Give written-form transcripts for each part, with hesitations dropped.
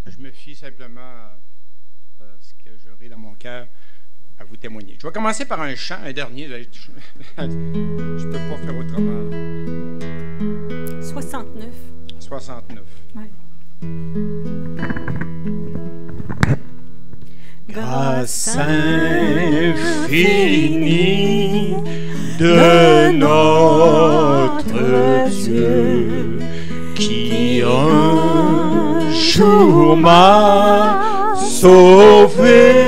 je me fie simplement à ce que j'aurai dans mon cœur à vous témoigner. Je vais commencer par un chant, un dernier. Je ne peux pas faire autrement. 69. 69. Ouais. Grâce infinie de notre Dieu, qui un jour m'a sauvé,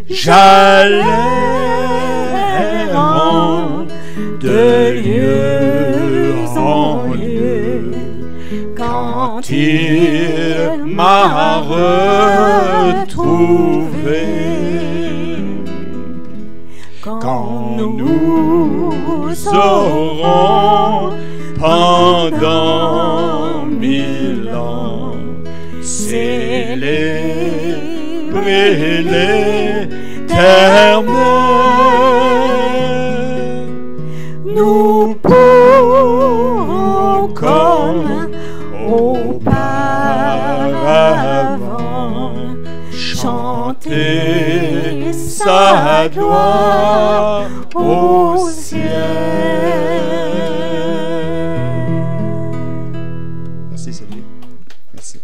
j'allais de lieu en lieu quand il m'a retrouvé. Quand nous aurons pendant 1000 ans célébré l'Éternel, nous pourrons comme auparavant chanter sa gloire au ciel. Merci Seigneur. Merci.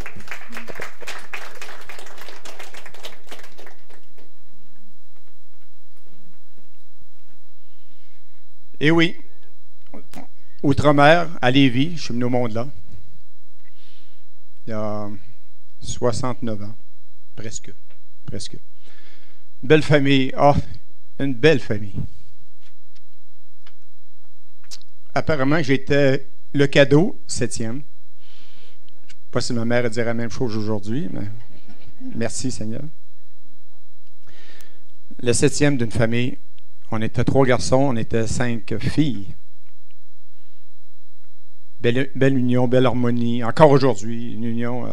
Et oui, Outre-mer, à Lévis, je suis venu au monde-là, il y a 69 ans, presque. Une belle famille, une belle famille. Apparemment, j'étais le cadeau, 7e. Je ne sais pas si ma mère dirait la même chose aujourd'hui, mais merci Seigneur. Le 7e d'une famille, on était 3 garçons, on était 5 filles. Belle union, belle harmonie. Encore aujourd'hui, une union.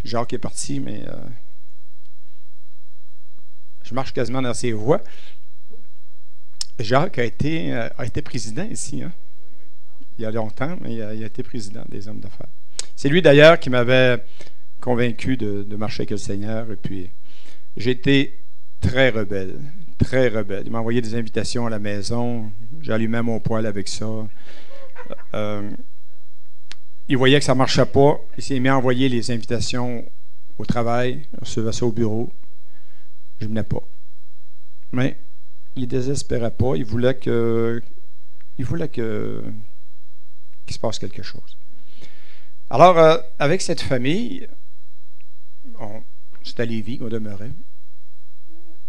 Jacques est parti, mais je marche quasiment dans ses voies. Jacques a été président ici, hein? Il y a longtemps, mais il a été président des hommes d'affaires. C'est lui d'ailleurs qui m'avait convaincu de marcher avec le Seigneur. Et puis, j'ai été très rebelle. Très rebelle. Il m'a envoyé des invitations à la maison. J'allumais mon poêle avec ça. Il voyait que ça ne marchait pas. Il s'est mis à envoyer les invitations au travail. On recevait ça au bureau. Je ne venais pas. Mais il ne désespérait pas. Il voulait qu'il se passe quelque chose. Alors, avec cette famille, c'était à Lévis qu'on demeurait.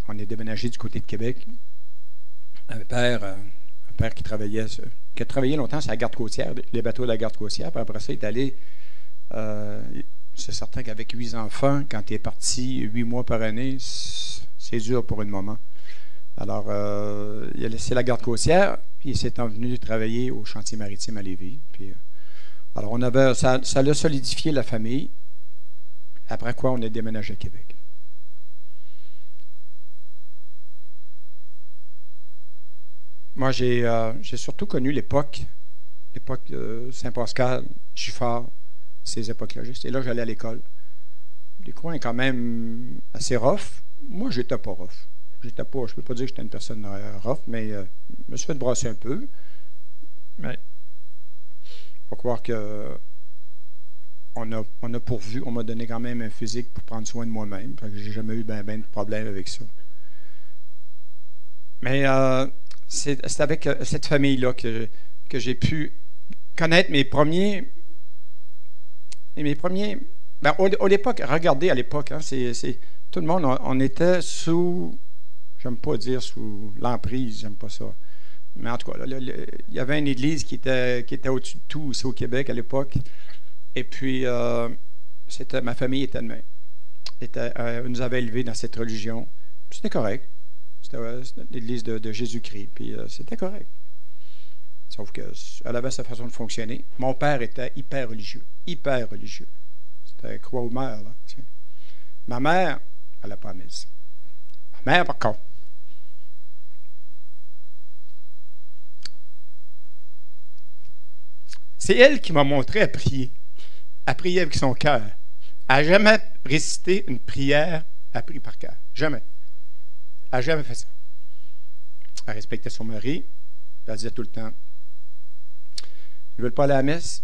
On est déménagé du côté de Québec. Un père qui travaillait longtemps sur la garde côtière, les bateaux de la garde côtière. Puis après ça, il est allé. C'est certain qu'avec 8 enfants, quand il est parti 8 mois par année, c'est dur pour une maman. Alors, il a laissé la garde côtière, puis il s'est venu travailler au chantier maritime à Lévis. Puis, alors, ça a solidifié la famille. Après quoi, on est déménagé à Québec. Moi, j'ai surtout connu l'époque Saint-Pascal, Giffard, ces époques-là. C'est là que j'allais à l'école. Des coins quand même assez rough. Moi, j'étais pas rough. Je ne peux pas dire que j'étais une personne rough, mais je me suis fait brasser un peu. Mais il faut croire que on a pourvu, on m'a donné quand même un physique pour prendre soin de moi-même. Je n'ai jamais eu ben de problème avec ça. Mais c'est avec cette famille-là que j'ai pu connaître mes premiers. Ben, à l'époque, regardez à l'époque, hein, tout le monde, on était sous, j'aime pas dire sous l'emprise, j'aime pas ça. Mais en tout cas, il y avait une église qui était au-dessus de tout ici au Québec à l'époque. Et puis, ma famille était de même. Nous avait élevés dans cette religion. C'était correct. C'était l'église de Jésus-Christ. Puis c'était correct. Sauf qu'elle avait sa façon de fonctionner. Mon père était hyper religieux. Hyper religieux. C'était croix ou mère, là. Tiens. Ma mère, elle n'a pas aimé ça. Ma mère, par contre. C'est elle qui m'a montré à prier. Elle priait avec son cœur. Elle n'a jamais récité une prière apprise par cœur. Jamais. Elle n'a jamais fait ça. Elle respectait son mari. Elle disait tout le temps, ils ne veulent pas aller à la messe,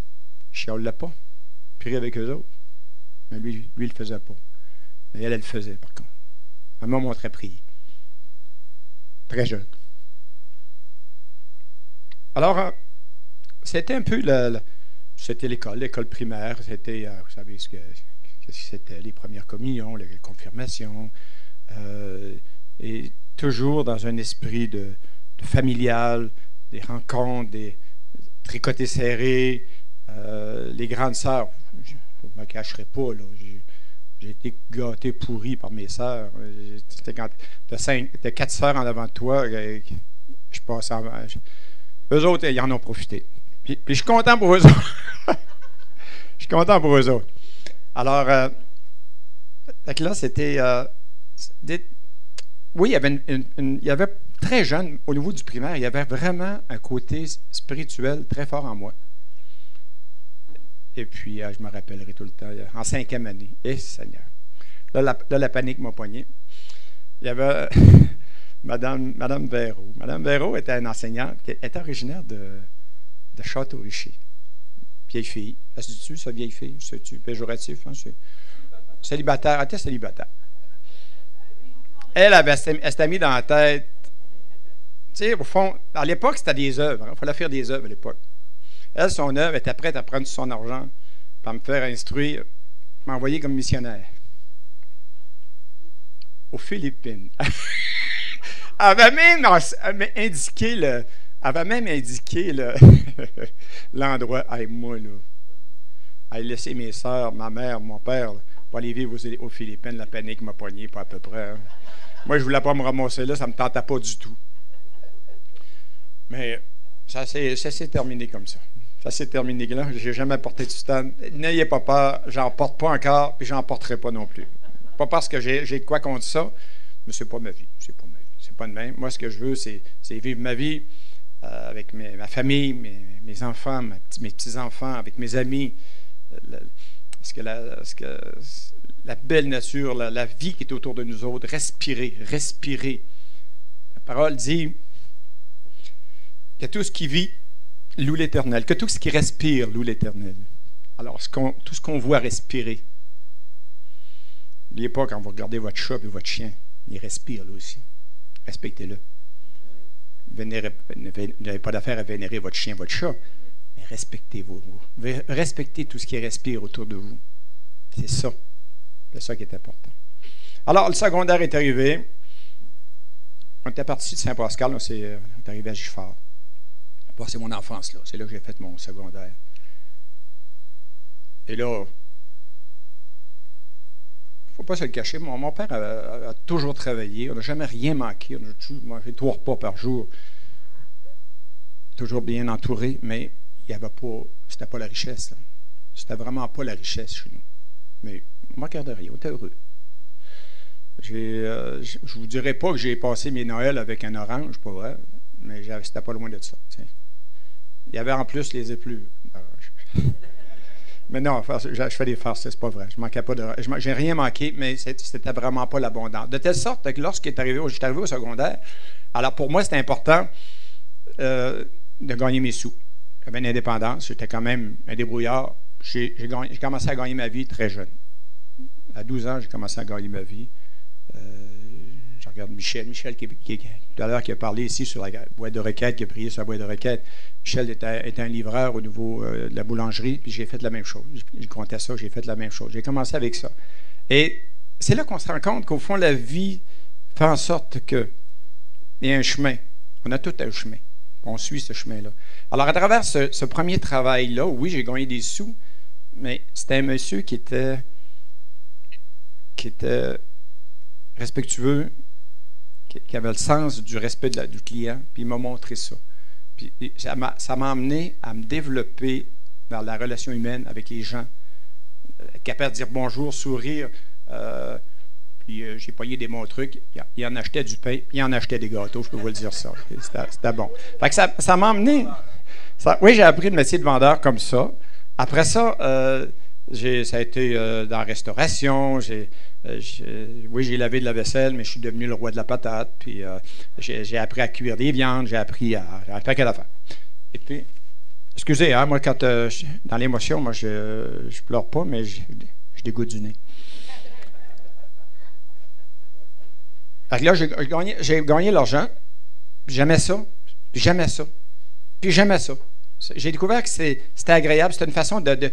chiale-la pas. Prie avec eux autres. Mais lui, il ne le faisait pas. Mais elle le faisait, par contre. Elle m'a montré à prier. Très jeune. Alors, c'était un peu c'était l'école primaire. C'était, vous savez ce que c'était, les premières communions, les confirmations. Et toujours dans un esprit de familial, des rencontres, des tricotés serrés. Les grandes sœurs, je ne me cacherai pas, là. J'ai été gâté, pourri par mes sœurs. C'était quand t'as 4 sœurs en avant de toi, je passe en... Eux autres, ils en ont profité. Puis je suis content pour eux autres. Je suis content pour eux autres. Alors, là, c'était... oui, il y avait très jeune, au niveau du primaire, il y avait vraiment un côté spirituel très fort en moi. Et puis, je me rappellerai tout le temps, en 5e année. Eh, Seigneur! Là, la panique m'a poigné. Il y avait Madame Véro. Madame Véro était une enseignante qui était originaire de Château-Richer. Vieille fille. Elle se dit-tu, ça, vieille fille? C'est-tu péjoratif? Hein? Célibataire. Elle était célibataire. Elle s'était mis dans la tête. Tu sais, au fond, à l'époque, c'était des œuvres. Il fallait faire des œuvres à l'époque. Elle, son œuvre, était prête à prendre son argent pour me faire instruire, m'envoyer comme missionnaire aux Philippines. Elle avait même indiqué l'endroit. Hey, moi, là, elle laissé mes soeurs, ma mère, mon père, pour aller vivre aux Philippines. La panique m'a pogné, pas à peu près. Hein. Moi, je ne voulais pas me ramasser là, ça ne me tentait pas du tout. Mais ça s'est terminé comme ça. Ça s'est terminé là. Je n'ai jamais porté de soutane. N'ayez pas peur, j'en porte pas encore, puis j'en porterai pas non plus. Pas parce que j'ai de quoi contre ça, mais c'est pas ma vie. C'est pas ma vie. C'est pas de même. Moi, ce que je veux, c'est vivre ma vie avec ma famille, mes enfants, mes petits-enfants, avec mes amis. La belle nature, la vie qui est autour de nous autres. Respirer. La parole dit que tout ce qui vit loue l'Éternel, que tout ce qui respire loue l'Éternel. Alors, tout ce qu'on voit respirer, n'oubliez pas, quand vous regardez votre chat et votre chien, il respire là aussi. Respectez-le. Vous n'avez pas d'affaire à vénérer votre chien, votre chat, mais respectez-vous. Respectez tout ce qui respire autour de vous. C'est ça. C'est ça qui est important. Alors, le secondaire est arrivé. On était parti de Saint-Pascal, on est arrivé à Giffard. C'est mon enfance, là. C'est là que j'ai fait mon secondaire. Et là, il ne faut pas se le cacher, mon père a toujours travaillé. On n'a jamais rien manqué. On a toujours mangé 3 repas par jour. Toujours bien entouré, mais il y avait pas, c'était pas la richesse. Là. C'était vraiment pas la richesse chez nous. Mais on ne manquait de rien. On était heureux. Je ne vous dirais pas que j'ai passé mes Noëls avec un orange, pas vrai, mais c'était pas loin de ça. T'sais. Il y avait en plus les épluches. Mais non, je fais des farces, c'est pas vrai. Je manquais pas j'ai rien manqué, mais c'était vraiment pas l'abondance. De telle sorte que lorsqu'il est arrivé, j'étais arrivé au secondaire, alors pour moi, c'était important de gagner mes sous. J'avais une indépendance, j'étais quand même un débrouillard. J'ai commencé à gagner ma vie très jeune. À 12 ans, j'ai commencé à gagner ma vie. Je regarde Michel qui tout à l'heure qui a parlé ici sur la boîte de requêtes, qui a prié sur la boîte de requêtes. Michel était un livreur au niveau de la boulangerie, puis j'ai fait la même chose. Je comptais ça, j'ai fait la même chose. J'ai commencé avec ça. Et c'est là qu'on se rend compte qu'au fond, la vie fait en sorte qu'il y a un chemin. On a tout un chemin. On suit ce chemin-là. Alors, à travers ce premier travail-là, oui, j'ai gagné des sous, mais c'était un monsieur qui était respectueux, qui avait le sens du respect du client, puis il m'a montré ça. Puis ça m'a amené à me développer dans la relation humaine avec les gens, être capable de dire bonjour, sourire, puis j'ai payé des bons trucs. Il en achetait du pain, puis il en achetait des gâteaux, je peux vous le dire ça. C'était bon. Fait que ça m'a amené... oui, j'ai appris le métier de vendeur comme ça. Après ça, Ça a été dans la restauration. Oui, j'ai lavé de la vaisselle, mais je suis devenu le roi de la patate. Puis j'ai appris à cuire des viandes, j'ai appris à quelle affaire. Et puis, excusez, hein, moi, quand dans l'émotion, moi, je pleure pas, mais je dégoûte du nez. Fait que là, j'ai gagné l'argent. J'aimais ça. J'aimais ça. Puis j'aimais ça. J'ai découvert que c'était agréable. C'était une façon de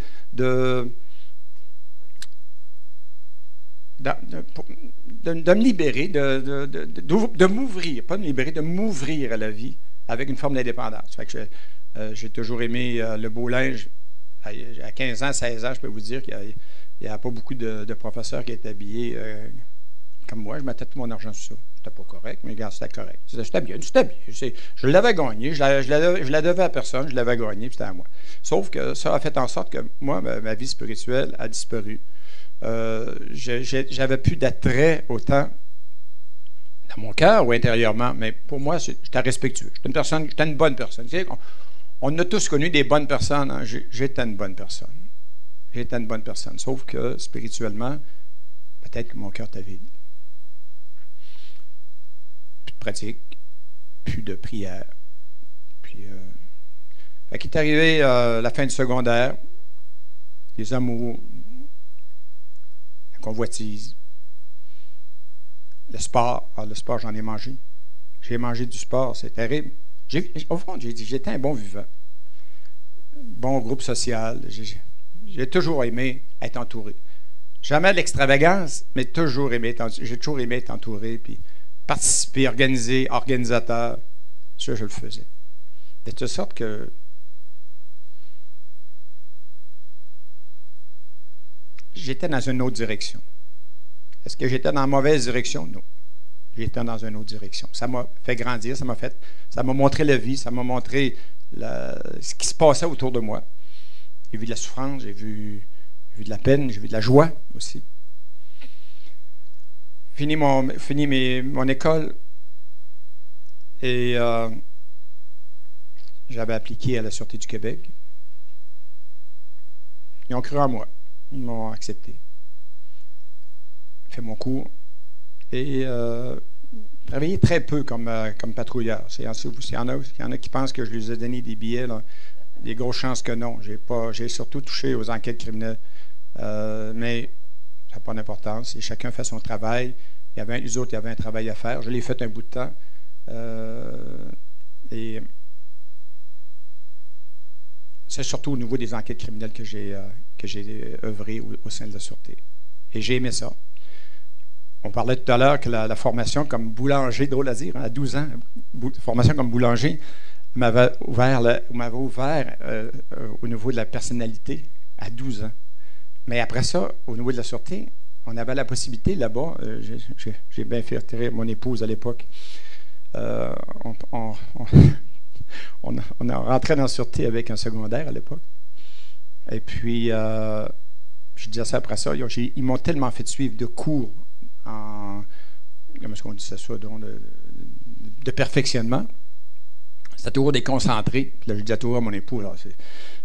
me libérer, de m'ouvrir, pas de me libérer, de m'ouvrir à la vie avec une forme d'indépendance. Fait que j'ai toujours aimé le beau linge. À 15 ans, 16 ans, je peux vous dire qu'il n'y a pas beaucoup de professeurs qui étaient habillés comme moi. Je mettais tout mon argent sur ça. C'était pas correct, mais regarde, c'était correct. C'était bien. Je l'avais gagné. Je la devais à personne. Je l'avais gagné, puis c'était à moi. Sauf que ça a fait en sorte que moi, ma vie spirituelle a disparu. J'avais plus d'attrait autant dans mon cœur ou intérieurement, mais pour moi, j'étais respectueux. J'étais une bonne personne. Tu sais, on a tous connu des bonnes personnes. Hein. J'étais une bonne personne. J'étais une bonne personne. Sauf que spirituellement, peut-être que mon cœur était vide. Plus de pratique, plus de prière. Puis, fait qu'il est arrivé la fin du secondaire, les amours, la convoitise, le sport. Alors, le sport, j'en ai mangé. J'ai mangé du sport, c'est terrible. Au fond, j'étais un bon vivant. Bon groupe social. J'ai toujours aimé être entouré. Jamais de l'extravagance, mais j'ai toujours aimé être entouré, puis participer, organiser, organisateur. Ça, je le faisais. De toute sorte que j'étais dans une autre direction. Est-ce que j'étais dans la mauvaise direction? Non. J'étais dans une autre direction. Ça m'a fait grandir, ça m'a montré la vie, ça m'a montré ce qui se passait autour de moi. J'ai vu de la souffrance, j'ai vu de la peine, j'ai vu de la joie aussi. Fini mon école et j'avais appliqué à la Sûreté du Québec. Ils ont cru en moi. Ils m'ont accepté. Fait mon cours et travaillé très peu comme patrouilleur. Il y en a qui pensent que je lui ai donné des billets, là. Des grosses chances que non. J'ai surtout touché aux enquêtes criminelles. Mais ça n'a pas d'importance. Et chacun fait son travail. Les autres, il y avait un travail à faire. Je l'ai fait un bout de temps. Et c'est surtout au niveau des enquêtes criminelles que j'ai œuvré au sein de la Sûreté. Et j'ai aimé ça. On parlait tout à l'heure que la formation comme boulanger, drôle à dire, hein, à 12 ans, formation comme boulanger, m'avait ouvert au niveau de la personnalité à 12 ans. Mais après ça, au niveau de la Sûreté, on avait la possibilité là-bas, j'ai bien fait retirer mon épouse à l'époque, on a rentré dans la Sûreté avec un secondaire à l'époque. Et puis, je disais ça après ça, ils m'ont tellement fait suivre de cours comment est-ce qu'on dit ça, donc de perfectionnement. C'était toujours des concentrés. Puis là, je disais toujours à mon époux,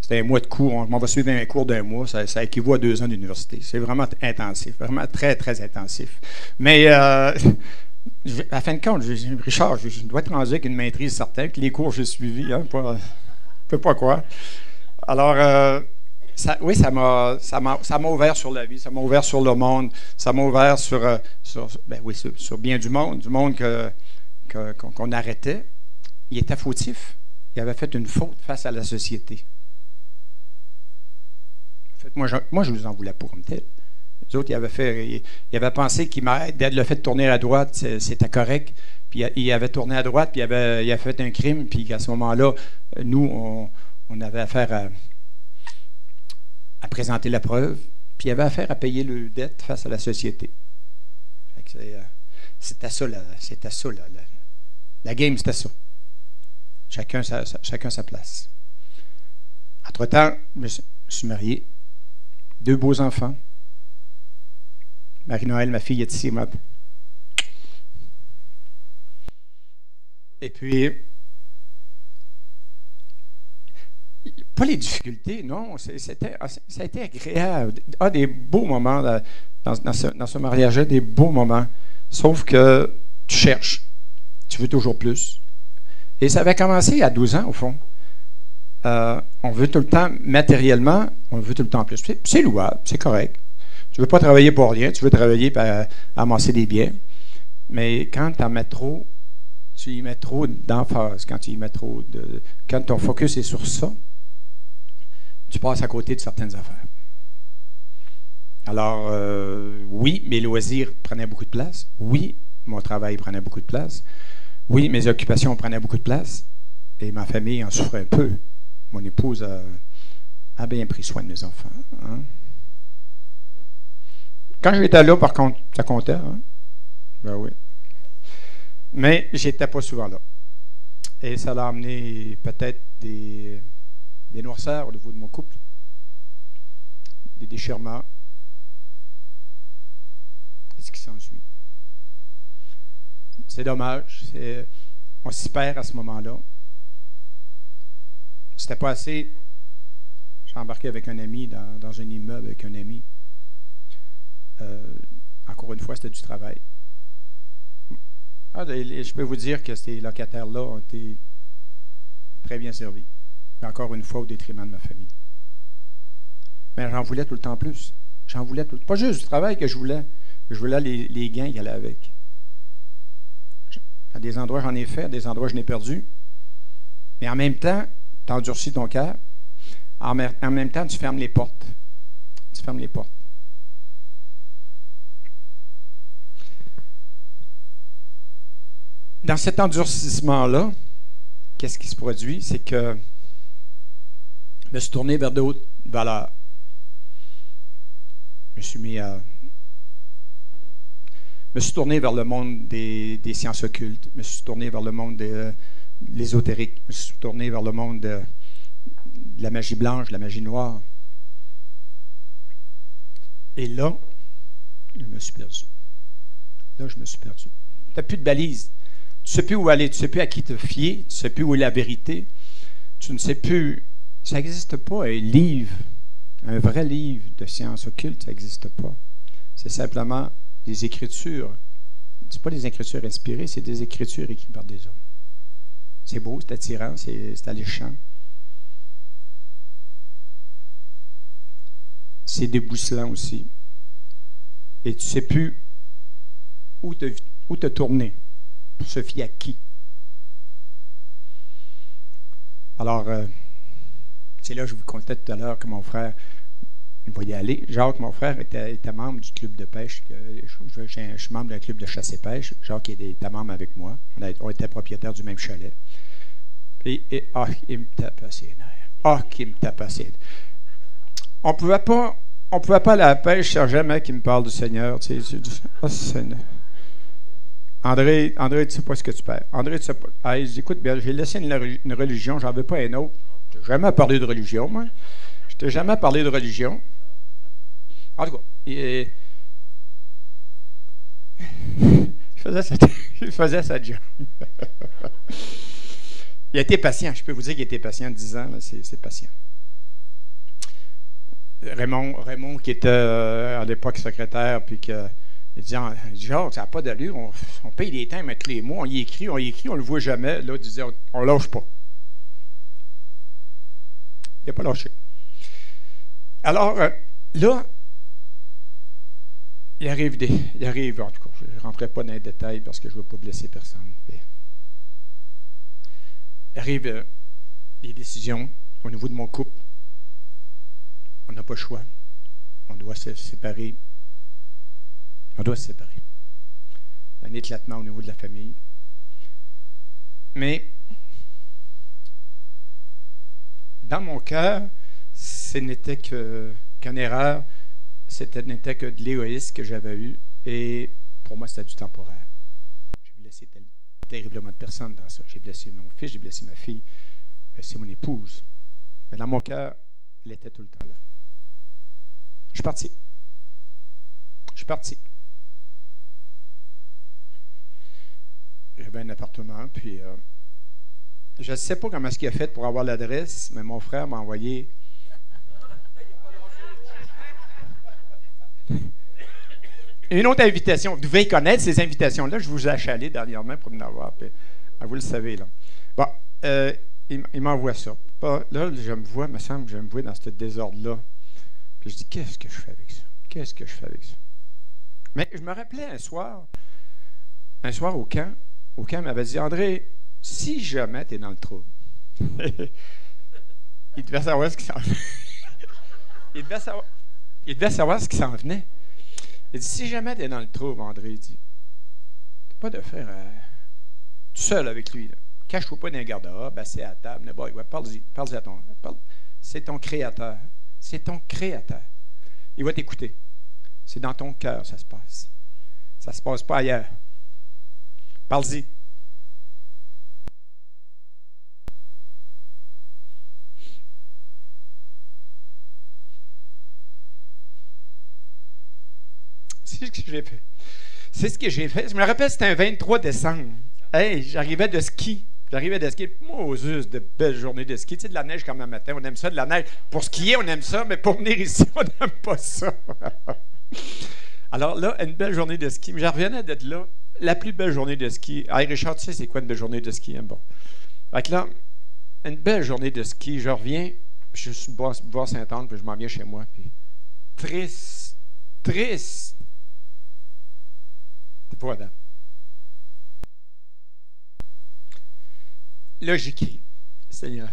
c'était un mois de cours. On va suivre un cours d'un mois. Ça équivaut à 2 ans d'université. C'est vraiment intensif. Vraiment très, très intensif. Mais à la fin de compte, Richard, je dois être rendu avec une maîtrise certaine que les cours que j'ai suivis, hein, je ne peux pas quoi. Alors, oui, ça m'a ouvert sur la vie, ça m'a ouvert sur le monde, ça m'a ouvert sur bien du monde qu'on arrêtait. Il était fautif. Il avait fait une faute face à la société. En fait, moi, je ne vous en voulais pas comme tel. Les autres, ils avaient pensé qu'il le fait de tourner à droite, c'était correct. Puis il avait tourné à droite, puis il avait fait un crime. Puis à ce moment-là, nous, on avait affaire à présenter la preuve. Puis il avait affaire à payer le dette face à la société. C'était ça, la game, c'était ça. Chacun sa place. Entre-temps, je suis marié. 2 beaux enfants. Marie-Noël, ma fille, est ici. Et puis, pas les difficultés, non. Ça a été agréable. Des beaux moments dans ce mariage-là, des beaux moments. Sauf que tu cherches. Tu veux toujours plus. Et ça avait commencé à 12 ans, au fond. On veut tout le temps, matériellement, on veut tout le temps plus. C'est louable, c'est correct. Tu ne veux pas travailler pour rien, tu veux travailler pour amasser des biens. Mais quand tu en mets trop, tu y mets trop d'emphase. Quand tu y mets trop de. Quand ton focus est sur ça, tu passes à côté de certaines affaires. Alors, oui, mes loisirs prenaient beaucoup de place. Oui, mon travail prenait beaucoup de place. Oui, mes occupations prenaient beaucoup de place. Et ma famille en souffrait un peu. Mon épouse a bien pris soin de mes enfants. Hein? Quand j'étais là, par contre, ça comptait. Hein? Ben oui. Mais j'étais pas souvent là. Et ça l'a amené peut-être des noirceurs au niveau de mon couple, des déchirements, et ce qui s'ensuit. C'est dommage. On s'y perd à ce moment-là. C'était pas assez. J'ai embarqué avec un ami dans un immeuble avec un ami. Encore une fois, c'était du travail. Je peux vous dire que ces locataires-là ont été très bien servis. Et encore une fois, au détriment de ma famille. Mais j'en voulais tout le temps plus. J'en voulais tout le temps. Pas juste du travail que je voulais. Je voulais les gains qui allaient avec. À des endroits, j'en ai fait. À des endroits, je n'ai perdu. Mais en même temps, tu endurcis ton cœur. En même temps, tu fermes les portes. Tu fermes les portes. Dans cet endurcissement-là, qu'est-ce qui se produit? C'est que je me suis tourné vers d'autres valeurs. Je me suis tourné vers le monde des sciences occultes. Je me suis tourné vers le monde de l'ésotérique. Je me suis tourné vers le monde de la magie blanche, de la magie noire. Et là, je me suis perdu. Là, je me suis perdu. Tu n'as plus de balise. Tu ne sais plus où aller, tu ne sais plus à qui te fier, tu ne sais plus où est la vérité. Tu ne sais plus. Ça n'existe pas, un livre, un vrai livre de sciences occultes, ça n'existe pas. C'est simplement des écritures. Ce n'est pas des écritures inspirées, c'est des écritures écrites par des hommes. C'est beau, c'est attirant, c'est alléchant. C'est débousselant aussi. Et tu ne sais plus où te tourner. Pour se fier à qui? Alors, c'est là que je vous contais tout à l'heure que mon frère, il va y aller. Jacques, mon frère, était membre du club de pêche. Je suis membre d'un club de chasse et pêche. Jacques était membre avec moi. On était propriétaires du même chalet. Il me tapait ses nerfs. Qu'il me tapait ses nerfs. On pouvait pas aller à la pêche sans jamais qu'il me parle du Seigneur. Tu sais, Seigneur. André, tu ne sais pas ce que tu perds. André, tu sais pas. Écoute, bien, j'ai laissé une religion, j'en veux pas une autre. Je n'ai jamais parlé de religion, moi. Je t'ai jamais parlé de religion. En tout cas, il faisait sa job. Il a été patient. Je peux vous dire qu'il a été patient 10 ans. C'est patient. Raymond, qui était à l'époque secrétaire, puis que. Il dit, genre, ça n'a pas d'allure, on paye des temps, mais tous les mois, on y écrit, on ne le voit jamais. Là, il disait, on ne lâche pas. Il n'a pas lâché. Alors, là, il arrive, en tout cas, je ne rentrerai pas dans les détails parce que je ne veux pas blesser personne. Mais, il arrive les décisions au niveau de mon couple. On n'a pas le choix. On doit se séparer. On doit se séparer. Un éclatement au niveau de la famille. Mais dans mon cœur, ce n'était qu'une erreur, n'était que de l'égoïsme que j'avais eu. Et pour moi, c'était du temporaire. J'ai blessé terriblement de personnes dans ça. J'ai blessé mon fils, j'ai blessé ma fille. C'est mon épouse. Mais dans mon cœur, elle était tout le temps là. Je suis parti. J'avais un appartement, puis je ne sais pas comment est-ce qu'il a fait pour avoir l'adresse, mais mon frère m'a envoyé une autre invitation. Vous devez connaître ces invitations-là. Je vous ai achalé dernièrement pour en avoir. Puis, vous le savez, là. Bon, il m'envoie ça. Là, je me vois, il me semble que je me vois dans ce désordre-là. Puis je dis, qu'est-ce que je fais avec ça? Qu'est-ce que je fais avec ça? Mais je me rappelais un soir au camp, il m'avait dit, André, si jamais tu es dans le trouble, il devait savoir ce qui s'en venait. il devait savoir ce qui s'en venait. Il dit, si jamais tu es dans le trouble, André, il dit, t'as pas de faire tout seul avec lui. Cache-toi pas dans un garde-robe, assis à la table. Parle-y à ton. C'est ton créateur. C'est ton créateur. Il va t'écouter. C'est dans ton cœur, ça se passe. Ça se passe pas ailleurs. Parle-y. C'est ce que j'ai fait. C'est ce que j'ai fait. Je me rappelle, c'était un 23 décembre. Hey, j'arrivais de ski. Moses, de belles journées de ski. Tu sais, de la neige comme un matin, on aime ça, de la neige. Pour skier, on aime ça, mais pour venir ici, on n'aime pas ça. Alors là, une belle journée de ski. Je revenais d'être là. La plus belle journée de ski. Hey, Richard, tu sais, c'est quoi une belle journée de ski? Hein? Bon. Fait que là, une belle journée de ski. Je reviens, je suis bois Saint-Anne, puis je m'en viens chez moi. Puis triste. C'est pas là. Là, j'écris, Seigneur,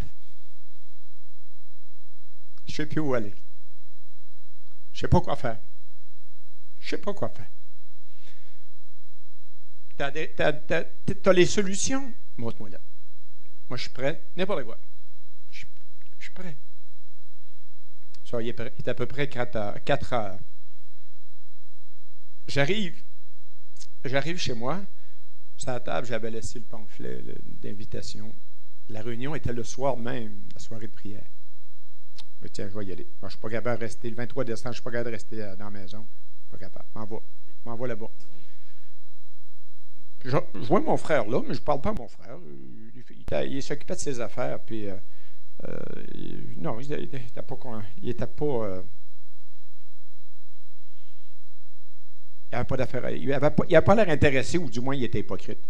je ne sais plus où aller. Je ne sais pas quoi faire. Tu as les solutions? Montre-moi là. Moi, je suis prêt. N'importe quoi. Je suis prêt. Ça, il est à peu près 4 heures. J'arrive chez moi. Sur la table, j'avais laissé le pamphlet d'invitation. La réunion était le soir même, la soirée de prière. Mais tiens, je vais y aller. Moi, je ne suis pas capable de rester. Le 23 décembre, je ne suis pas capable de rester dans la maison. Je ne suis pas capable. M'en va là-bas. Je vois mon frère là, mais je ne parle pas à mon frère. Il s'occupait de ses affaires. Puis, non, il n'était pas. Il n'avait pas d'affaires. Il n'avait pas l'air intéressé, ou du moins, il était hypocrite.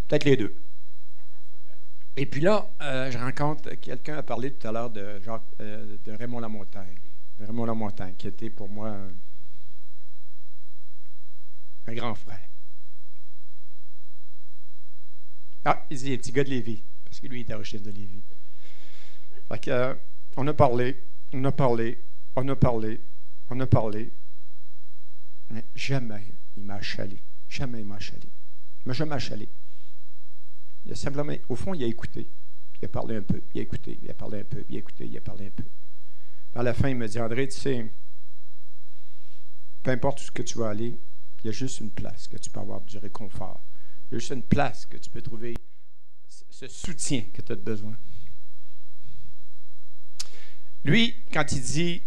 Peut-être les deux. Et puis là, je rencontre quelqu'un a parlé tout à l'heure de Raymond Lamontagne. De Raymond Lamontagne, qui était pour moi un grand frère. Ah, il dit, un petit gars de Lévis, parce que lui, il était originaire de Lévis. Fait que, on a parlé, mais jamais il m'a achalé. Jamais il m'a achalé. Il m'a jamais achalé. Il a simplement, au fond, il a écouté. Puis il a parlé un peu. Il a écouté. Il a parlé un peu. Il a écouté. Il a parlé un peu. Puis à la fin, il me dit, André, tu sais, peu importe où ce que tu vas aller, il y a juste une place que tu peux avoir du réconfort. Il y a juste une place que tu peux trouver ce soutien que tu as besoin. Lui, quand il dit,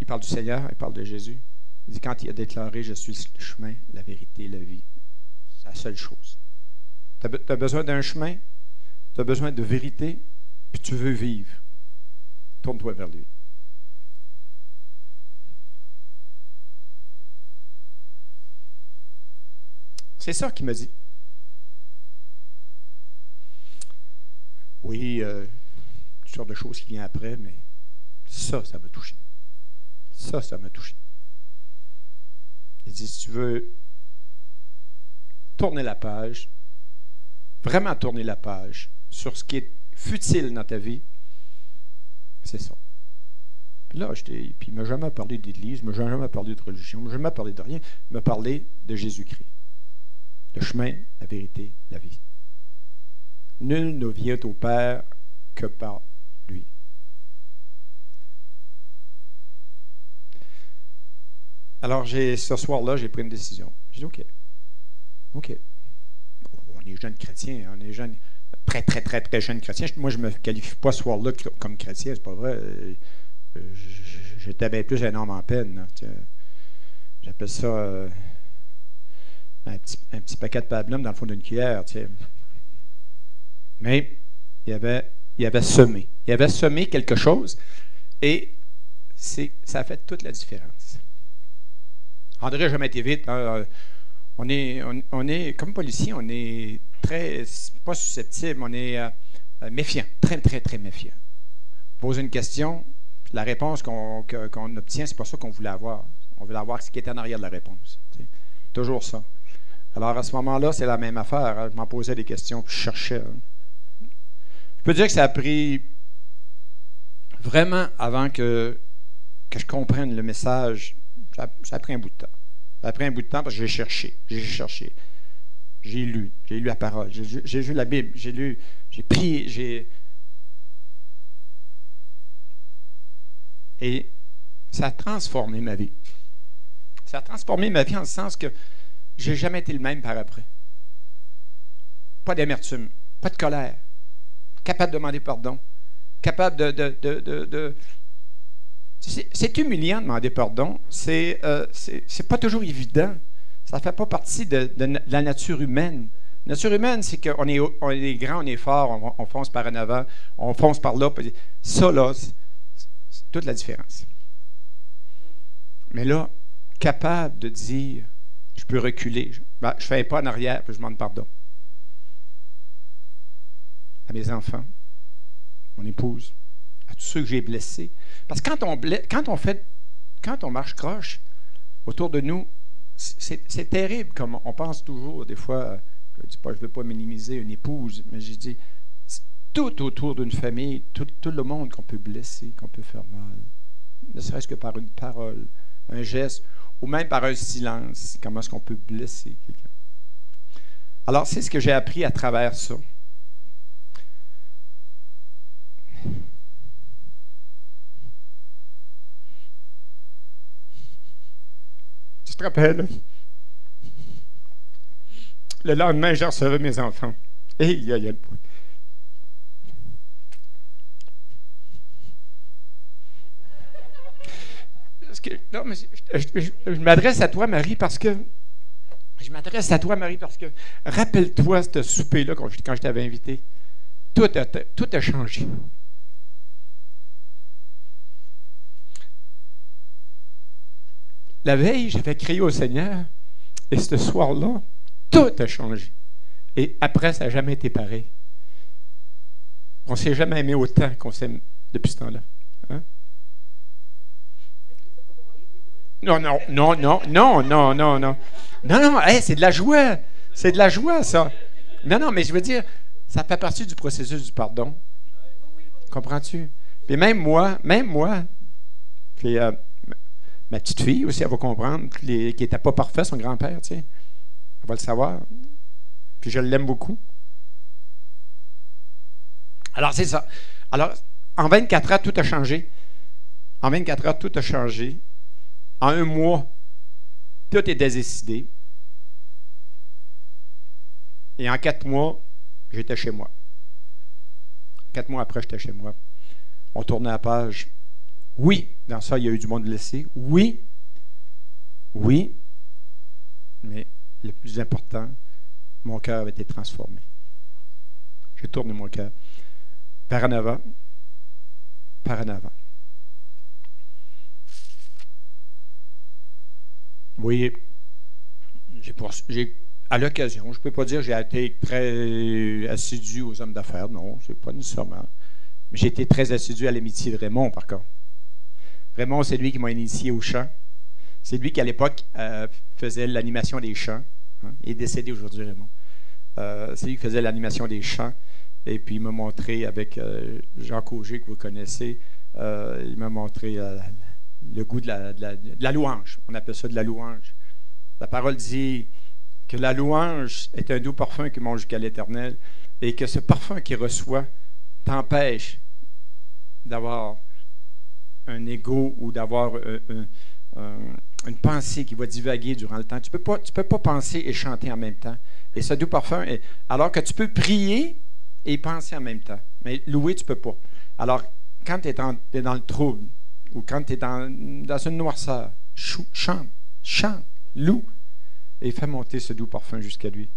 il parle du Seigneur, il parle de Jésus. Il dit, quand il a déclaré, je suis le chemin, la vérité, la vie. C'est la seule chose. Tu as besoin d'un chemin, tu as besoin de vérité, puis tu veux vivre. Tourne-toi vers lui. C'est ça qu'il m'a dit. Oui, toutes sortes de choses qui viennent après, mais ça m'a touché. Ça m'a touché. Il dit, si tu veux tourner la page, vraiment tourner la page sur ce qui est futile dans ta vie, c'est ça. Puis là, puis il ne m'a jamais parlé d'église, il ne m'a jamais parlé de religion, il ne m'a jamais parlé de rien. Il m'a parlé de Jésus-Christ. Le chemin, la vérité, la vie. Nul ne vient au Père que par lui. Alors, ce soir-là, j'ai pris une décision. J'ai dit, OK. On est jeunes chrétiens, on est jeunes, très, très, très, très jeunes chrétiens. Moi, je ne me qualifie pas ce soir-là comme chrétien, c'est pas vrai. J'étais bien plus un homme en peine. J'appelle ça un petit paquet de pablum dans le fond d'une cuillère. T'sais. Mais il avait semé. Il avait semé quelque chose et ça a fait toute la différence. André n'a jamais été vite. Hein? On est, comme policier, on est très, pas susceptible, on est méfiant, très, très, très méfiant. Pose une question, la réponse qu'on obtient, c'est pas ça qu'on voulait avoir. On voulait avoir ce qui était en arrière de la réponse. T'sais. Toujours ça. Alors, à ce moment-là, c'est la même affaire. Hein? Je m'en posais des questions, puis je cherchais. Hein? Je peux dire que ça a pris vraiment avant que je comprenne le message. Ça a pris un bout de temps. Ça a pris un bout de temps parce que j'ai cherché. J'ai lu la parole. J'ai lu la Bible. J'ai prié. Et ça a transformé ma vie. Ça a transformé ma vie en le sens que j'ai jamais été le même par après. Pas d'amertume, pas de colère. Capable de demander pardon. Capable de c'est humiliant de demander pardon. C'est pas toujours évident. Ça ne fait pas partie de la nature humaine. La nature humaine, c'est qu'on est grand, on est fort, on fonce par en avant, on fonce par là. Ça, là, c'est toute la différence. Mais là, capable de dire, je peux reculer. Je fais un pas en arrière, puis je demande pardon. À mes enfants, mon épouse, à tous ceux que j'ai blessés. Parce que quand on marche croche autour de nous, c'est terrible, comme on pense toujours, des fois, je ne veux pas minimiser une épouse, mais j'ai dit, tout autour d'une famille, tout le monde qu'on peut blesser, qu'on peut faire mal, ne serait-ce que par une parole, un geste, ou même par un silence, comment est-ce qu'on peut blesser quelqu'un. Alors, c'est ce que j'ai appris à travers ça. Tu te rappelles? Le lendemain, je recevais mes enfants. Et il y a le bruit. Non, mais je m'adresse à toi, Marie, parce que rappelle-toi ce souper-là quand je t'avais invité. Tout a changé. La veille, j'avais crié au Seigneur, et ce soir-là, tout a changé. Et après, ça n'a jamais été pareil. On ne s'est jamais aimé autant qu'on s'aime depuis ce temps-là. Hein? Non, hey, c'est de la joie. C'est de la joie, ça. Non, mais je veux dire, ça fait partie du processus du pardon. Comprends-tu? Puis même moi, puis ma petite fille aussi, elle va comprendre, qui n'était pas parfait, son grand-père, tu sais. Elle va le savoir. Puis je l'aime beaucoup. Alors, c'est ça. Alors, en 24 heures, tout a changé. En 24 heures, tout a changé. En un mois, tout est décidé. Et en 4 mois, j'étais chez moi. 4 mois après, j'étais chez moi. On tournait la page. Oui, dans ça, il y a eu du monde blessé. Oui. Mais le plus important, mon cœur avait été transformé. J'ai tourné mon cœur. Par en avant. Oui, à l'occasion, je ne peux pas dire que j'ai été très assidu aux hommes d'affaires, non, c'est pas nécessairement. Mais j'ai été très assidu à l'amitié de Raymond, par contre. Raymond, c'est lui qui m'a initié au chant. C'est lui qui, à l'époque, faisait l'animation des chants. Hein? Il est décédé aujourd'hui, Raymond. C'est lui qui faisait l'animation des chants. Et puis, il m'a montré, avec Jacques Auger, que vous connaissez, il m'a montré le goût de la louange. On appelle ça de la louange. La parole dit que la louange est un doux parfum qui monte jusqu'à l'Éternel et que ce parfum qu'il reçoit t'empêche d'avoir un ego ou d'avoir une pensée qui va divaguer durant le temps. Tu peux pas penser et chanter en même temps. Et ce doux parfum, alors que tu peux prier et penser en même temps. Mais louer, tu ne peux pas. Alors, quand tu es dans le trouble ou quand tu es dans une noirceur, chante, loue et fais monter ce doux parfum jusqu'à lui.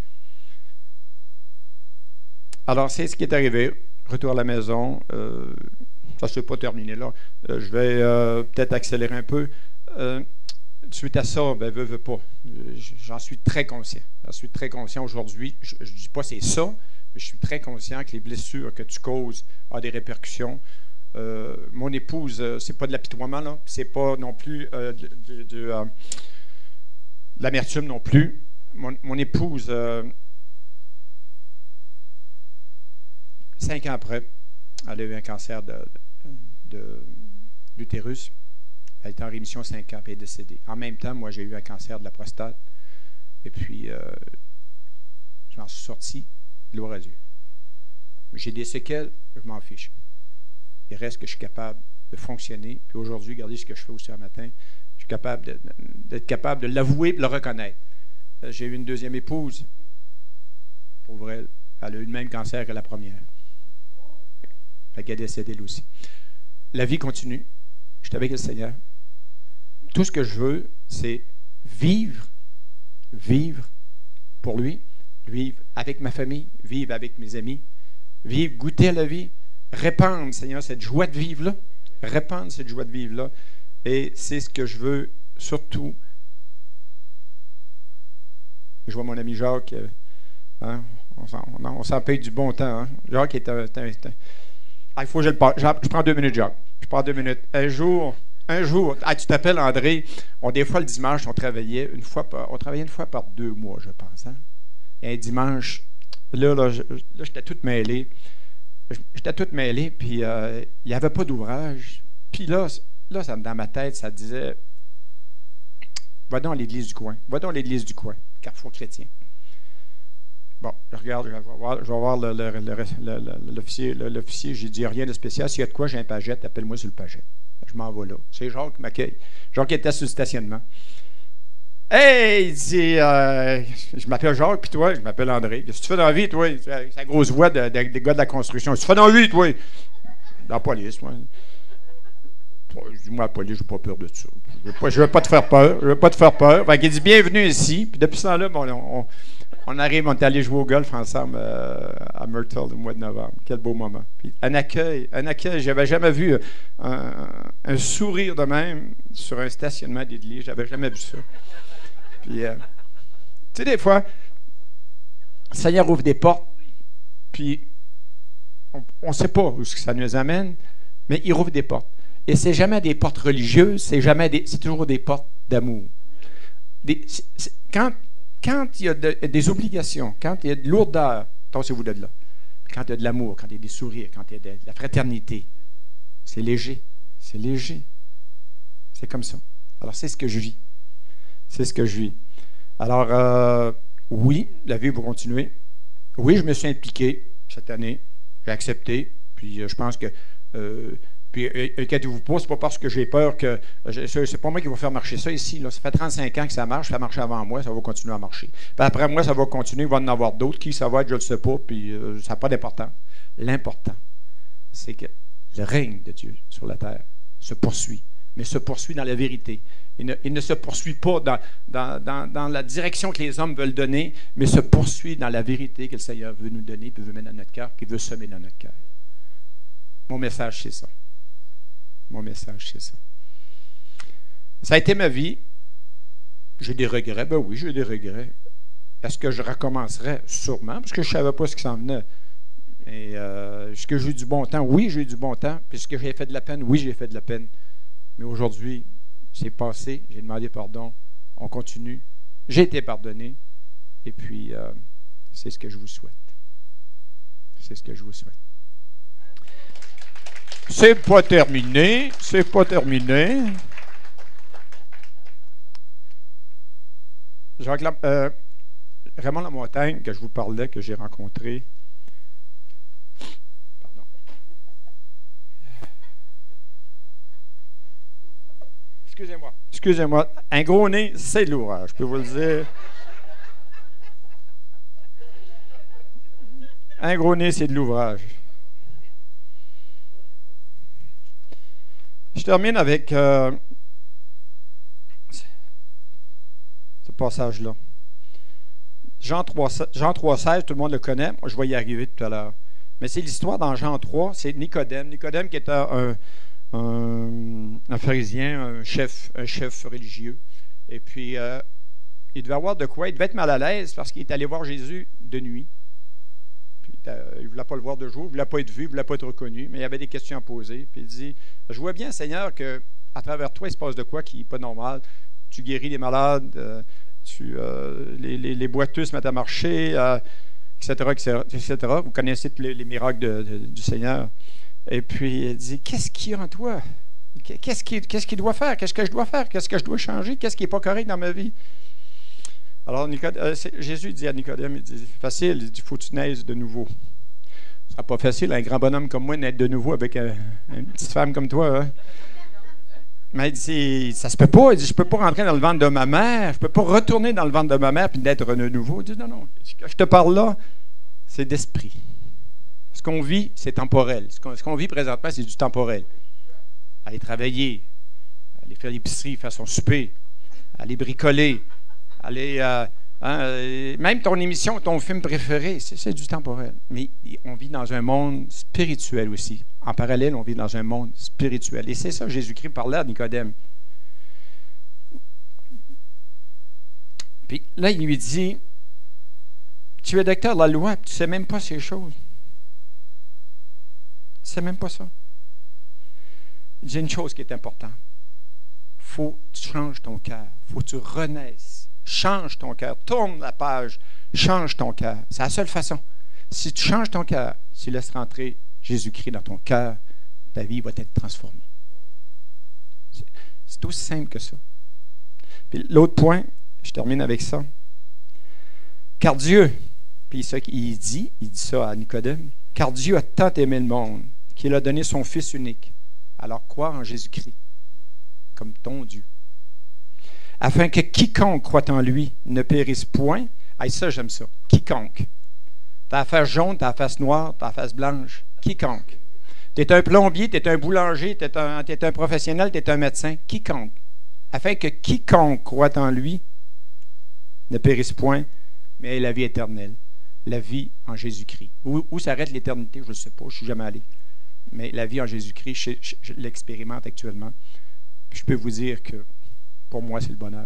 Alors, c'est ce qui est arrivé. retour à la maison. Ça ne s'est pas terminé là. Je vais peut-être accélérer un peu. Suite à ça, ben, veux pas. J'en suis très conscient. J'en suis très conscient aujourd'hui. Je ne dis pas c'est ça, mais je suis très conscient que les blessures que tu causes ont des répercussions. Mon épouse, c'est pas de l'apitoiement, là. C'est pas non plus de l'amertume non plus. Mon épouse, 5 ans après, elle a eu un cancer d'utérus. Elle était en rémission 5 ans, puis elle est décédée. En même temps, moi, j'ai eu un cancer de la prostate. Et puis, j'en suis sorti, gloire à Dieu. J'ai des séquelles, je m'en fiche. Il reste que je suis capable de fonctionner. Puis aujourd'hui, regardez ce que je fais aussi un matin. Je suis capable d'être capable de l'avouer et de le reconnaître. J'ai eu une deuxième épouse. Pour vrai, elle a eu le même cancer que la première. Fait qu'elle est décédée, elle aussi. La vie continue. Je suis avec le Seigneur. Tout ce que je veux, c'est vivre pour lui, vivre avec ma famille, vivre avec mes amis, vivre, goûter à la vie, répandre, Seigneur, cette joie de vivre-là, répandre cette joie de vivre-là. Et c'est ce que je veux surtout. Je vois mon ami Jacques, hein, on s'en paye du bon temps. Hein. Jacques est un il faut que je le parle. Je prends 2 minutes, Jacques. Je prends 2 minutes. Un jour, tu t'appelles André. Des fois, le dimanche, on travaillait une fois par 2 mois, je pense. Hein? Et un dimanche, là j'étais tout mêlé. Puis il n'y avait pas d'ouvrage. Puis là, dans ma tête, ça disait, va donc à l'église du coin. Carrefour chrétien. Bon, je regarde, je vais voir l'officier. J'ai dit rien de spécial. S'il y a de quoi, j'ai un pagette, appelle-moi sur le pagette. Je m'en vais là. C'est Jacques qui m'accueille. Jacques était sur le stationnement. Hey, il dit, je m'appelle Jacques, puis toi, je m'appelle André. Qu'est-ce que tu fais dans la vie, toi? C'est la grosse voix des gars de la construction. Qu'est-ce que tu fais dans la vie, toi? Dans la police, moi. Je dis, moi, la police, je n'ai pas peur de ça. Je ne veux pas te faire peur. Fait qu'il dit, bienvenue ici. Puis depuis ce temps-là, bon, on arrive, on est allé jouer au golf ensemble à Myrtle le mois de novembre. Quel beau moment. Puis un accueil. J'avais jamais vu un sourire de même sur un stationnement d'église. J'avais jamais vu ça. Puis, tu sais, des fois, le Seigneur ouvre des portes, puis on ne sait pas où ça nous amène, mais il ouvre des portes. Et c'est jamais des portes religieuses, c'est toujours des portes d'amour. Quand il y a des obligations, quand il y a de lourdeur, tassez-vous de là. Quand il y a de l'amour, quand il y a des sourires, quand il y a de la fraternité, c'est léger. C'est léger. C'est comme ça. Alors, c'est ce que je vis. Alors, oui, la vie va continuer. Oui, je me suis impliqué cette année. J'ai accepté. Puis, je pense que... Puis, inquiétez-vous pas, c'est pas parce que j'ai peur que... C'est pas moi qui va faire marcher ça ici. Là. Ça fait 35 ans que ça marche, ça a marché avant moi, ça va continuer à marcher. Puis après moi, ça va continuer, il va en avoir d'autres. Qui ça va être, je ne le sais pas, puis ça n'a pas d'importance. L'important, c'est que le règne de Dieu sur la terre se poursuit, mais se poursuit dans la vérité. Il ne se poursuit pas dans la direction que les hommes veulent donner, mais se poursuit dans la vérité que le Seigneur veut nous donner, puis veut mettre dans notre cœur, qu'il veut semer dans notre cœur. Mon message, c'est ça. Ça a été ma vie. J'ai des regrets. Ben oui, j'ai des regrets. Est-ce que je recommencerais? Sûrement, parce que je ne savais pas ce qui s'en venait. Et est-ce que j'ai eu du bon temps? Oui, j'ai eu du bon temps. Puis est-ce que j'ai fait de la peine? Oui, j'ai fait de la peine. Mais aujourd'hui, c'est passé. J'ai demandé pardon. On continue. J'ai été pardonné. Et puis, c'est ce que je vous souhaite. C'est pas terminé. Raymond Lamontagne, que je vous parlais, que j'ai rencontré. Pardon. Excusez-moi. Un gros nez, c'est de l'ouvrage, je peux vous le dire. Un gros nez, c'est de l'ouvrage. Je termine avec ce passage-là. Jean 3,16, tout le monde le connaît. Moi, je vais y arriver tout à l'heure. Mais c'est l'histoire dans Jean 3, c'est Nicodème. Nicodème qui était un pharisien, un chef religieux. Et puis, il devait avoir de quoi, il devait être mal à l'aise parce qu'il est allé voir Jésus de nuit. Puis, il ne voulait pas le voir de jour, il ne voulait pas être vu, il ne voulait pas être reconnu, mais il y avait des questions à poser. Puis il dit, je vois bien, Seigneur, qu'à travers toi, il se passe de quoi qui n'est pas normal. Tu guéris les malades, les boiteux se mettent à marcher, etc. Vous connaissez tous les miracles du Seigneur. Et puis, il dit, qu'est-ce qu'il y a en toi? Qu'est-ce qu'il doit faire? Qu'est-ce que je dois faire? Qu'est-ce que je dois changer? Qu'est-ce qui n'est pas correct dans ma vie? Alors, Jésus dit à Nicodème, il dit, c'est facile, il dit, il faut que tu naisses de nouveau. Ce ne sera pas facile, un grand bonhomme comme moi, naître de nouveau avec une petite femme comme toi. Hein? Mais il dit, ça se peut pas. Il dit, je ne peux pas rentrer dans le ventre de ma mère, je ne peux pas retourner dans le ventre de ma mère puis naître de nouveau. Il dit, non, ce que je te parle là, c'est d'esprit. Ce qu'on vit, c'est temporel. Ce qu'on vit présentement, c'est du temporel. Aller travailler, aller faire l'épicerie, faire son souper, aller bricoler, aller... même ton émission, ton film préféré, c'est du temporel. Mais on vit dans un monde spirituel aussi. En parallèle, on vit dans un monde spirituel. Et c'est ça, Jésus-Christ parlait à Nicodème. Puis là, il lui dit, tu es docteur de la loi, tu ne sais même pas ces choses. Tu ne sais même pas ça. Il dit une chose qui est importante. Il faut que tu changes ton cœur. Il faut que tu renaisses. Change ton cœur. Tourne la page. Change ton cœur. C'est la seule façon. Si tu changes ton cœur, si tu laisses rentrer Jésus-Christ dans ton cœur, ta vie va être transformée. C'est aussi simple que ça. Puis l'autre point, je termine avec ça. Car Dieu, puis ça il dit ça à Nicodème, car Dieu a tant aimé le monde qu'il a donné son Fils unique. Alors croire en Jésus-Christ comme ton Dieu. Afin que quiconque croit en lui ne périsse point. Ah, ça, j'aime ça. Quiconque. T'as la face jaune, t'as la face noire, t'as la face blanche. Quiconque. T'es un plombier, t'es un boulanger, t'es un professionnel, t'es un médecin. Quiconque. Afin que quiconque croit en lui ne périsse point, mais ait la vie éternelle. La vie en Jésus-Christ. Où s'arrête l'éternité, je ne sais pas, je ne suis jamais allé. Mais la vie en Jésus-Christ, je l'expérimente actuellement. Puis je peux vous dire que pour moi, c'est le bonheur.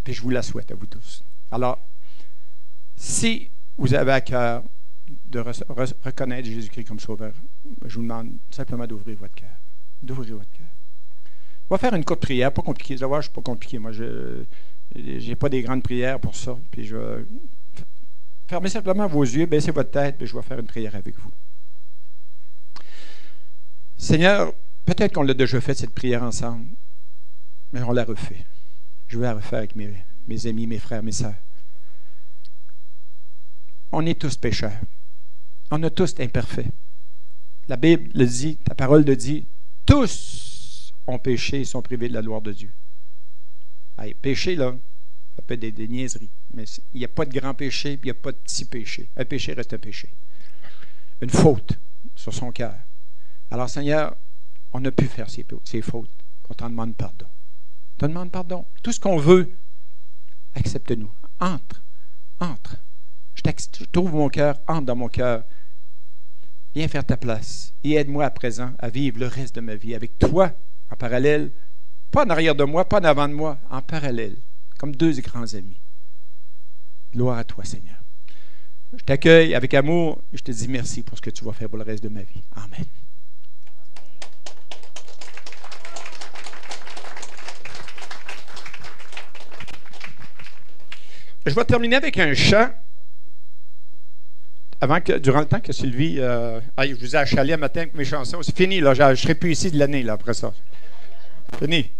Puis je vous la souhaite à vous tous. Alors, si vous avez à cœur de reconnaître Jésus-Christ comme sauveur, je vous demande simplement d'ouvrir votre cœur. D'ouvrir votre cœur. On va faire une courte prière, pas compliquée. Vous allez voir, je ne suis pas compliqué. Moi, je n'ai pas des grandes prières pour ça. Puis je vais fermez simplement vos yeux, baissez votre tête, puis je vais faire une prière avec vous. Seigneur, peut-être qu'on l'a déjà fait, cette prière ensemble, mais on la refait. Je vais la refaire avec mes amis, mes frères, mes sœurs. On est tous pécheurs. On est tous imparfaits. La Bible le dit, ta parole le dit, tous ont péché et sont privés de la gloire de Dieu. Allez, péché, là, ça peut être des niaiseries, mais il n'y a pas de grand péché, puis il n'y a pas de petit péché. Un péché reste un péché. Une faute sur son cœur. Alors, Seigneur, on a pu faire ces fautes. On t'en demande pardon. On te demande pardon. Tout ce qu'on veut, accepte-nous. Entre. Je t'ouvre mon cœur, entre dans mon cœur. Viens faire ta place. Et aide-moi à présent à vivre le reste de ma vie avec toi, en parallèle. Pas en arrière de moi, pas en avant de moi, en parallèle. Comme deux grands amis. Gloire à toi, Seigneur. Je t'accueille avec amour et je te dis merci pour ce que tu vas faire pour le reste de ma vie. Amen. Je vais terminer avec un chant. Durant le temps que Sylvie... je vous ai achalé un matin avec mes chansons. C'est fini, là. Je ne serai plus ici de l'année, là, après ça. Fini.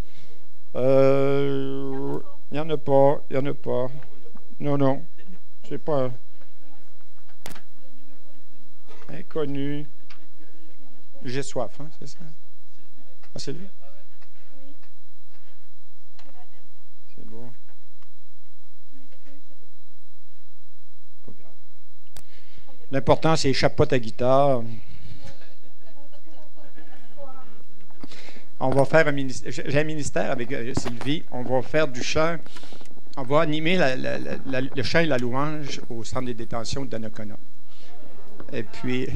Il n'y en a pas. Non. Je sais pas. Inconnu. J'ai soif, hein, c'est ça? Ah, c'est lui? C'est bon. Pas grave. L'important, c'est échappe pas ta guitare. On va faire un ministère. J'ai un ministère avec Sylvie. On va faire du chant. On va animer le chant et la louange au centre de détention de Donnacona. Et puis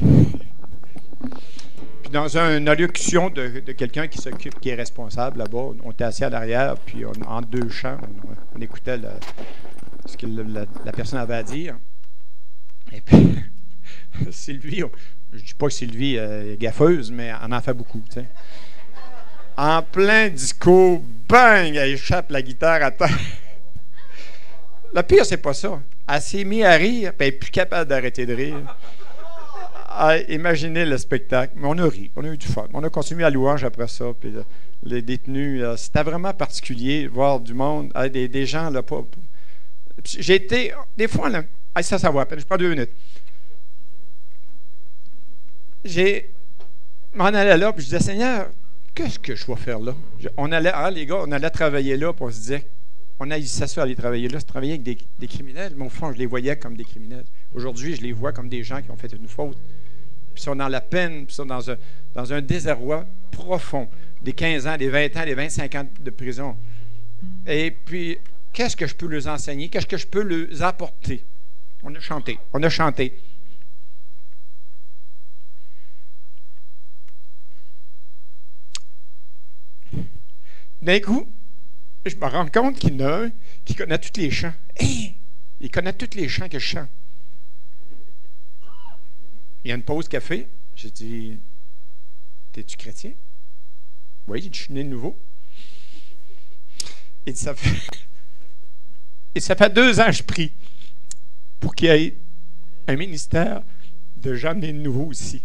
dans une allocution de quelqu'un qui s'occupe, qui est responsable là-bas, on était assis à l'arrière, puis entre deux chants, on écoutait ce que la personne avait à dire. Et puis, Sylvie, je ne dis pas que Sylvie est gaffeuse, mais elle en fait beaucoup, tu sais. En plein discours, bang, elle échappe la guitare à terre. Le pire, c'est pas ça. Elle s'est mise à rire, puis elle n'est plus capable d'arrêter de rire. Ah, imaginez le spectacle. Mais on a ri, on a eu du fun. On a continué à louange après ça, puis les détenus, c'était vraiment particulier, voir du monde, des gens, là, pas... J'ai été, des fois, là, ça va à peine, je prends 2 minutes. m'en allais là, puis je disais, Seigneur, qu'est-ce que je vais faire là? On allait, les gars, on allait travailler là, puis on se disait, on haïssait ça, aller travailler là, c'est travailler avec des criminels, mais au fond, je les voyais comme des criminels. Aujourd'hui, je les vois comme des gens qui ont fait une faute, puis sont dans la peine, puis sont dans un désarroi profond, des 15 ans, des 20 ans, des 25 ans de prison. Et puis, qu'est-ce que je peux leur enseigner? Qu'est-ce que je peux leur apporter? On a chanté, on a chanté. D'un coup, je me rends compte qu'il y en a un qui connaît tous les chants. Hey! Il connaît tous les chants que je chante. Il y a une pause café. J'ai dit, t'es-tu chrétien? Oui, j'ai dit, je suis né de nouveau. Il dit, ça fait 2 ans que je prie pour qu'il y ait un ministère de gens nés de nouveau ici.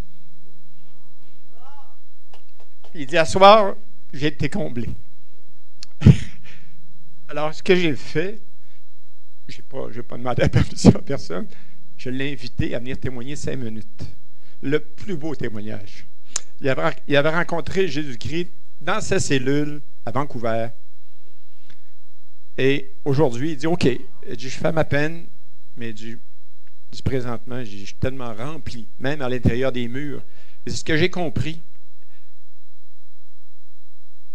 Il dit, à soir, j'ai été comblé. Alors, ce que j'ai fait, je n'ai pas demandé la permission à personne, je l'ai invité à venir témoigner 5 minutes. Le plus beau témoignage. Il avait rencontré Jésus-Christ dans sa cellule à Vancouver. Et aujourd'hui, il dit, OK, il dit, je fais ma peine, mais il dit, présentement, je suis tellement rempli, même à l'intérieur des murs. Et c'est ce que j'ai compris.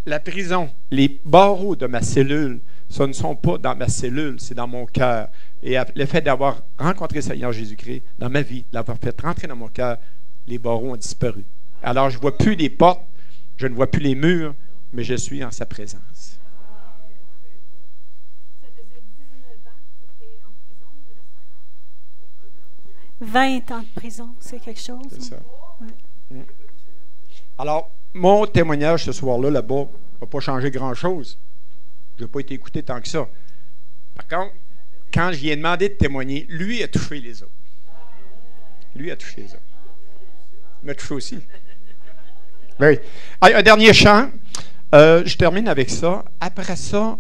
La prison, les barreaux de ma cellule, ce ne sont pas dans ma cellule, c'est dans mon cœur. Et le fait d'avoir rencontré le Seigneur Jésus-Christ dans ma vie, l'avoir fait rentrer dans mon cœur, les barreaux ont disparu. Alors, je ne vois plus les portes, je ne vois plus les murs, mais je suis en sa présence. Ça faisait 19 ans qu'il était en prison, il reste 1 an. 20 ans de prison, c'est quelque chose. C'est ça. Ouais. Alors, mon témoignage ce soir-là, là-bas, n'a pas changé grand-chose. Je n'ai pas été écouté tant que ça. Par contre, quand je lui ai demandé de témoigner, lui a touché les autres. Lui a touché les autres. Il m'a touché aussi. Oui. Un dernier chant. Je termine avec ça. Après ça,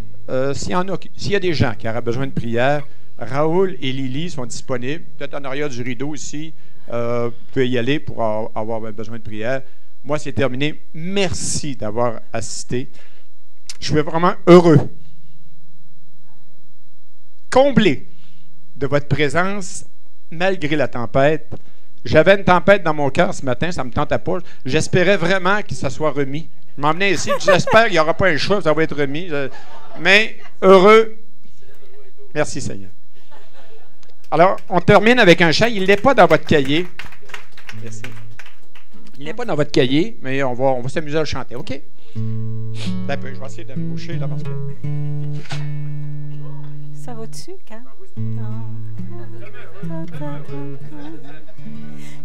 s'il y a des gens qui auraient besoin de prière, Raoul et Lily sont disponibles. Peut-être en arrière du rideau ici. Vous pouvez y aller pour avoir besoin de prière. Moi, c'est terminé. Merci d'avoir assisté. Je suis vraiment heureux, comblé de votre présence malgré la tempête. J'avais une tempête dans mon cœur ce matin, ça ne me tentait pas. J'espérais vraiment que ça soit remis. Je m'emmenais ici, j'espère qu'il n'y aura pas un choix, ça va être remis. Mais heureux. Merci Seigneur. Alors, on termine avec un chant. Il n'est pas dans votre cahier. Merci. Il n'est pas dans votre cahier, mais on va s'amuser à le chanter, OK? Ben, je vais essayer de me boucher là parce que. Ça va-tu, Cam?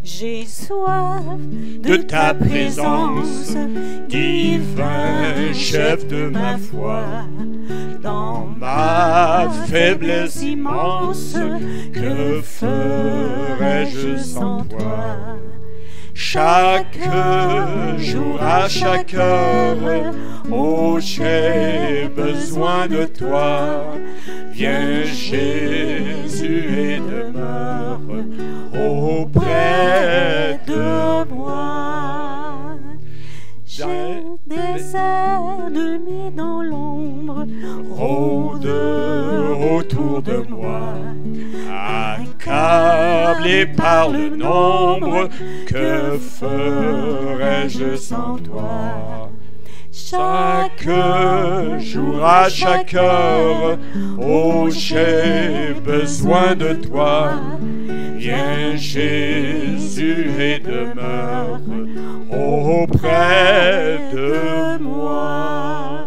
J'ai soif de ta présence, divin chef de ma foi. Dans ma faiblesse immense, que ferais-je sans toi? Chaque jour, à chaque heure, oh, j'ai besoin de toi. Viens, Jésus, et demeure auprès de moi. J'ai des ailes mis dans l'ombre, rôdent autour de moi. Accablé par le nombre, que ferais-je sans toi? Chaque jour, à chaque heure, oh, j'ai besoin de toi. Viens Jésus et demeure auprès de moi.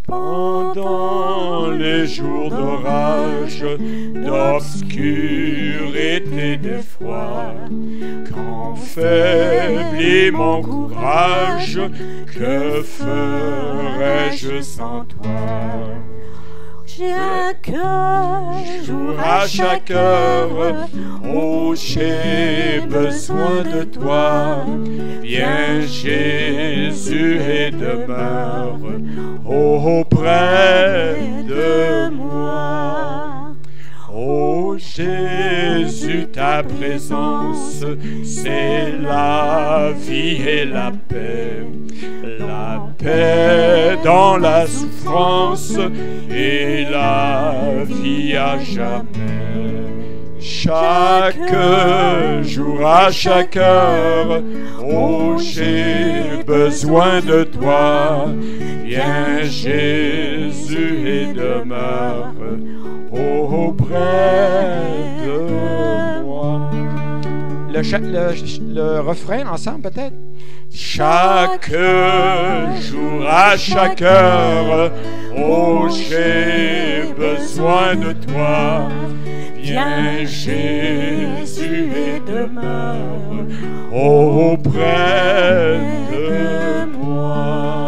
Pendant les jours d'orage, d'obscurité, d'effroi, quand faiblit mon courage, que ferais-je sans toi? Chaque jour, À chaque heure, oh, j'ai besoin de toi. Viens Jésus et demeure auprès de moi. Oh Jésus, ta présence, c'est la vie et la paix dans la souffrance et la vie à jamais. Chaque jour, à chaque heure, oh, j'ai besoin de toi. Viens Jésus et demeure auprès de moi. Le refrain ensemble, peut-être? Chaque jour, à chaque heure, oh, j'ai besoin de toi. Viens Jésus et demeure auprès de moi.